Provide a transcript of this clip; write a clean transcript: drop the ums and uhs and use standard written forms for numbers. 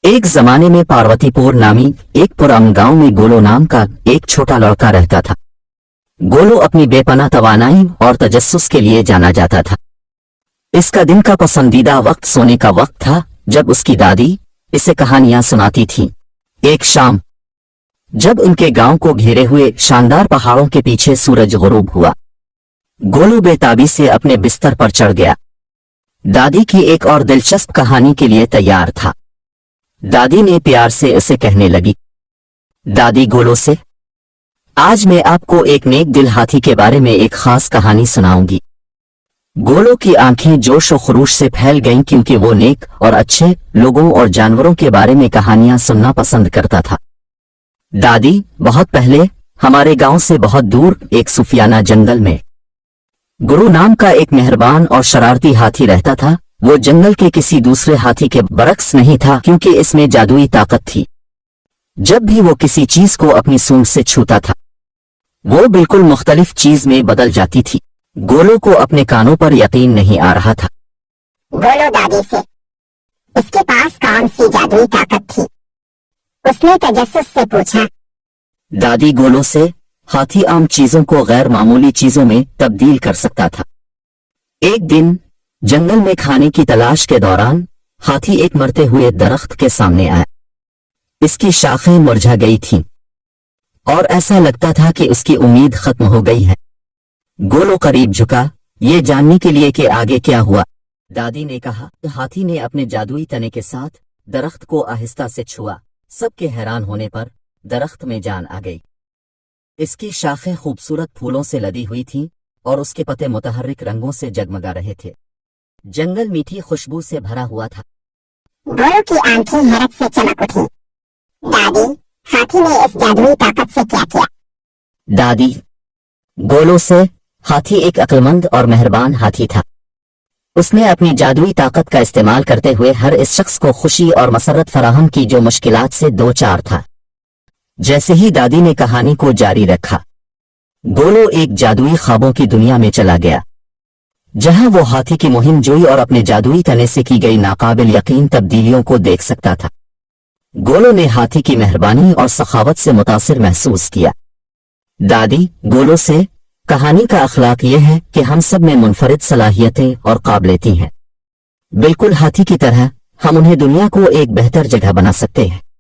एक जमाने में पार्वतीपुर नामी एक पुराने गांव में गोलो नाम का एक छोटा लड़का रहता था। गोलो अपनी बेपनाह तवानाई और तजस्सुस के लिए जाना जाता था। इसका दिन का पसंदीदा वक्त सोने का वक्त था, जब उसकी दादी इसे कहानियां सुनाती थीं। एक शाम जब उनके गांव को घेरे हुए शानदार पहाड़ों के पीछे सूरज गुरूब हुआ, गोलो बेताबी से अपने बिस्तर पर चढ़ गया। दादी की एक और दिलचस्प कहानी के लिए तैयार था। दादी ने प्यार से उसे कहने लगी, दादी गोलो से, आज मैं आपको एक नेक दिल हाथी के बारे में एक खास कहानी सुनाऊंगी। गोलो की आंखें जोश और खरूश से फैल गईं, क्योंकि वो नेक और अच्छे लोगों और जानवरों के बारे में कहानियां सुनना पसंद करता था। दादी, बहुत पहले हमारे गांव से बहुत दूर एक सूफियाना जंगल में गुरु नाम का एक मेहरबान और शरारती हाथी रहता था। वो जंगल के किसी दूसरे हाथी के बरक्स नहीं था, क्योंकि इसमें जादुई ताकत थी। जब भी वो किसी चीज को अपनी सूंड से छूता था, वो बिल्कुल मुख्तलिफ चीज में बदल जाती थी। गोलो को अपने कानों पर यकीन नहीं आ रहा था। गोलो दादी से, इसके पास कौन सी जादुई ताकत थी? उसने तजस्सुस से पूछा। दादी गोलो से, हाथी आम चीजों को गैर मामूली चीजों में तब्दील कर सकता था। एक दिन जंगल में खाने की तलाश के दौरान हाथी एक मरते हुए दरख्त के सामने आया। इसकी शाखें मुरझा गई थीं और ऐसा लगता था कि उसकी उम्मीद खत्म हो गई है। गोलो करीब झुका, ये जानने के लिए कि आगे क्या हुआ। दादी ने कहा, हाथी ने अपने जादुई तने के साथ दरख्त को आहिस्ता से छुआ। सबके हैरान होने पर दरख्त में जान आ गई। इसकी शाखें खूबसूरत फूलों से लदी हुई थीं और उसके पत्ते मुतहर्रिक रंगों से जगमगा रहे थे। जंगल मीठी खुशबू से भरा हुआ था। गोलो की आंखें हैरत से चमक उठी। दादी, हाथी ने इस जादुई ताकत से क्या किया? दादी गोलो से, हाथी एक अक्लमंद और मेहरबान हाथी था। उसने अपनी जादुई ताकत का इस्तेमाल करते हुए हर इस शख्स को खुशी और मसरत फराहम की जो मुश्किलात से दो चार था। जैसे ही दादी ने कहानी को जारी रखा, गोलो एक जादुई ख्वाबों की दुनिया में चला गया, जहां वो हाथी की मुहिम जोई और अपने जादुई तने से की गई नाकाबिल यकीन तब्दीलियों को देख सकता था। गोलो ने हाथी की मेहरबानी और सखावत से मुतासिर महसूस किया। दादी गोलो से, कहानी का अखलाक यह है कि हम सब में मुनफरिद सलाहियतें और काबिलियतें हैं। बिल्कुल हाथी की तरह हम उन्हें दुनिया को एक बेहतर जगह बना सकते हैं।